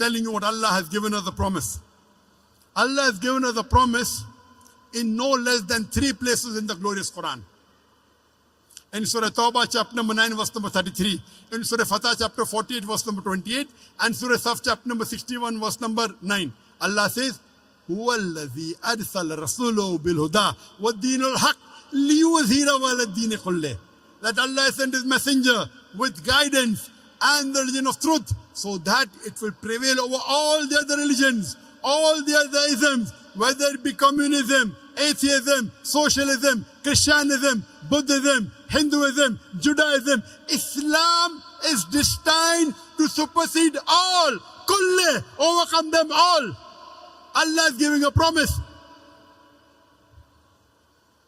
telling you what Allah has given us a promise. Allah has given us a promise in no less than 3 places in the glorious Quran. In Surah Tawbah chapter number 9 verse number 33, in Surah Fatah chapter 48 verse number 28, and Surah Saf chapter number 61 verse number 9. Allah says, هُوَ الَّذِي أَرْسَلَ رَسُولَهُ بِالْهُدَى وَالدِّينِ الْحَقِّ لِيُظْهِرَهُ عَلَى الدِّينِ كُلِّهِ. That Allah sent His messenger with guidance and the religion of truth, so that it will prevail over all the other religions, all the other isms, whether it be communism, atheism, socialism, Christianism, Buddhism, Hinduism, Judaism. Islam is destined to supersede all, kulle, overcome them all. Allah is giving a promise.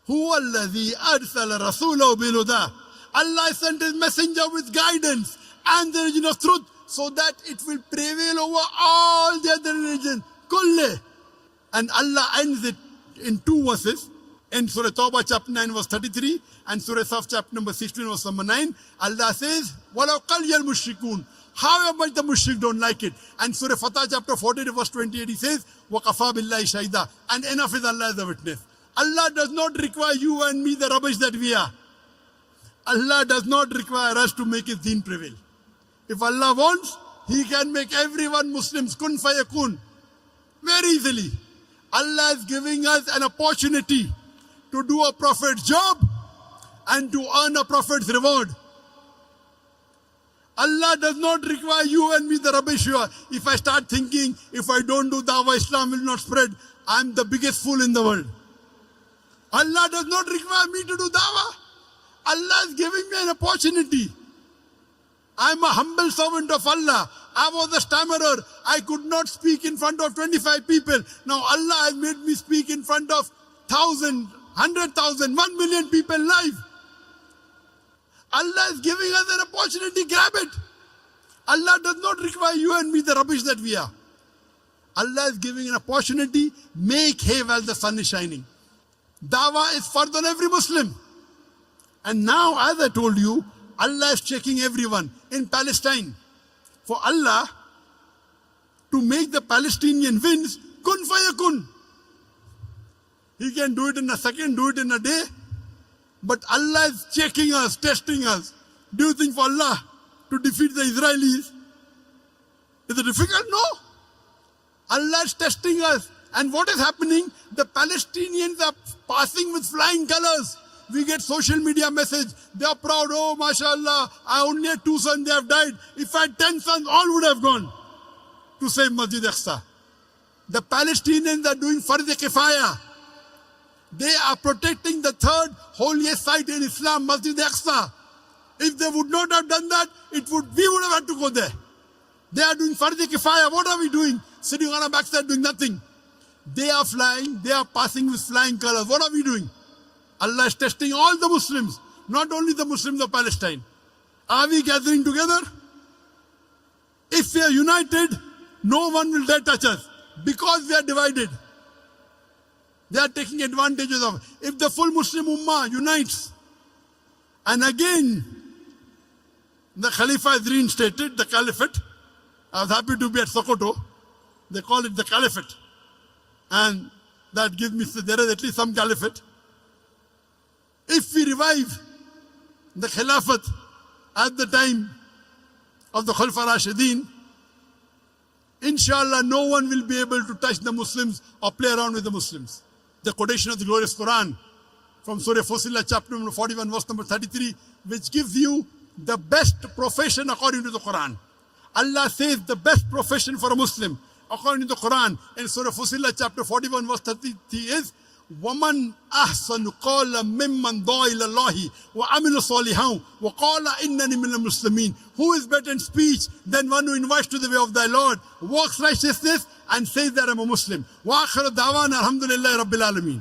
هُوَ الَّذِي أَرْسَلَ رَسُولَهُ بِالْهُدَى. Allah sent His messenger with guidance and the religion of truth, so that it will prevail over all the other religions, kulle. And Allah ends it in 2 verses. In Surah Tawbah chapter 9 verse 33 and Surah Saf chapter number 16 verse number 9, Allah says, وَلَوْ قَلْيَ الْمُشْرِكُونَ. However much the mushrik don't like it. And Surah Fatah chapter 48 verse 28, He says, وَقَفَى بِاللَّهِ شَهِدًا. And enough is Allah as a witness. Allah does not require you and me the rubbish that we are. Allah does not require us to make His deen prevail. If Allah wants, He can make everyone Muslims, kun fayakun, very easily. Allah is giving us an opportunity to do a prophet's job and to earn a prophet's reward. Allah does not require you and me the rubbish you are. If I start thinking, if I don't do Dawah, Islam will not spread, I'm the biggest fool in the world. Allah does not require me to do Dawah. Allah is giving me an opportunity. I'm a humble servant of Allah. I was a stammerer. I could not speak in front of 25 people. Now Allah has made me speak in front of 1,000, 100,000, 1 million people live. Allah is giving us an opportunity, grab it. Allah does not require you and me the rubbish that we are. Allah is giving an opportunity, make hay while the sun is shining. Dawah is fard on every Muslim. And now, as I told you, Allah is checking everyone in Palestine. For Allah to make the Palestinian winds, kun fayakun. He can do it in a second, do it in a day. But Allah is checking us, testing us. Do you think for Allah to defeat the Israelis, is it difficult? No. Allah is testing us. And what is happening? The Palestinians are passing with flying colors. We get social media message. They are proud. Oh, mashallah, I only had 2 sons, they have died. If I had 10 sons, all would have gone to save Masjid Aqsa. The Palestinians are doing Fard Kifaya. They are protecting the 3rd holiest site in Islam, Masjid Aqsa. If they would not have done that, we would have had to go there. They are doing Fard Kifaya. What are we doing? Sitting on our backside doing nothing. They are flying, they are passing with flying colors. What are we doing? Allah is testing all the Muslims, not only the Muslims of Palestine. Are we gathering together? If we are united, no one will dare touch us. Because we are divided, they are taking advantages of it. If the full Muslim Ummah unites, and again, the Khalifa is reinstated, the Caliphate. I was happy to be at Sokoto. They call it the Caliphate. And that gives me, there is at least some Caliphate. If we revive the Khilafat at the time of the Khulafa Rashidin, inshallah no one will be able to touch the Muslims or play around with the Muslims. The quotation of the glorious Quran from Surah Fussilat chapter number 41 verse number 33, which gives you the best profession according to the Quran. Allah says the best profession for a Muslim according to the Quran in Surah Fussilat chapter 41 verse 33 is وَمَنْ أَحْسَنُ قَالَ مِمَّنْ دَعَا إِلَى اللَّهِ وَعَمِلَ صَالِحًا وَقَالَ إِنَّنِي مِنَ الْمُسْلِمِينَ. Who is better in speech than one who invites to the way of thy Lord, walks righteousness and says that I'm a Muslim. وَآخِرُ دَعْوَانَا الْحَمْدُ لِلَّهِ رَبِّ الْعَالَمِينَ.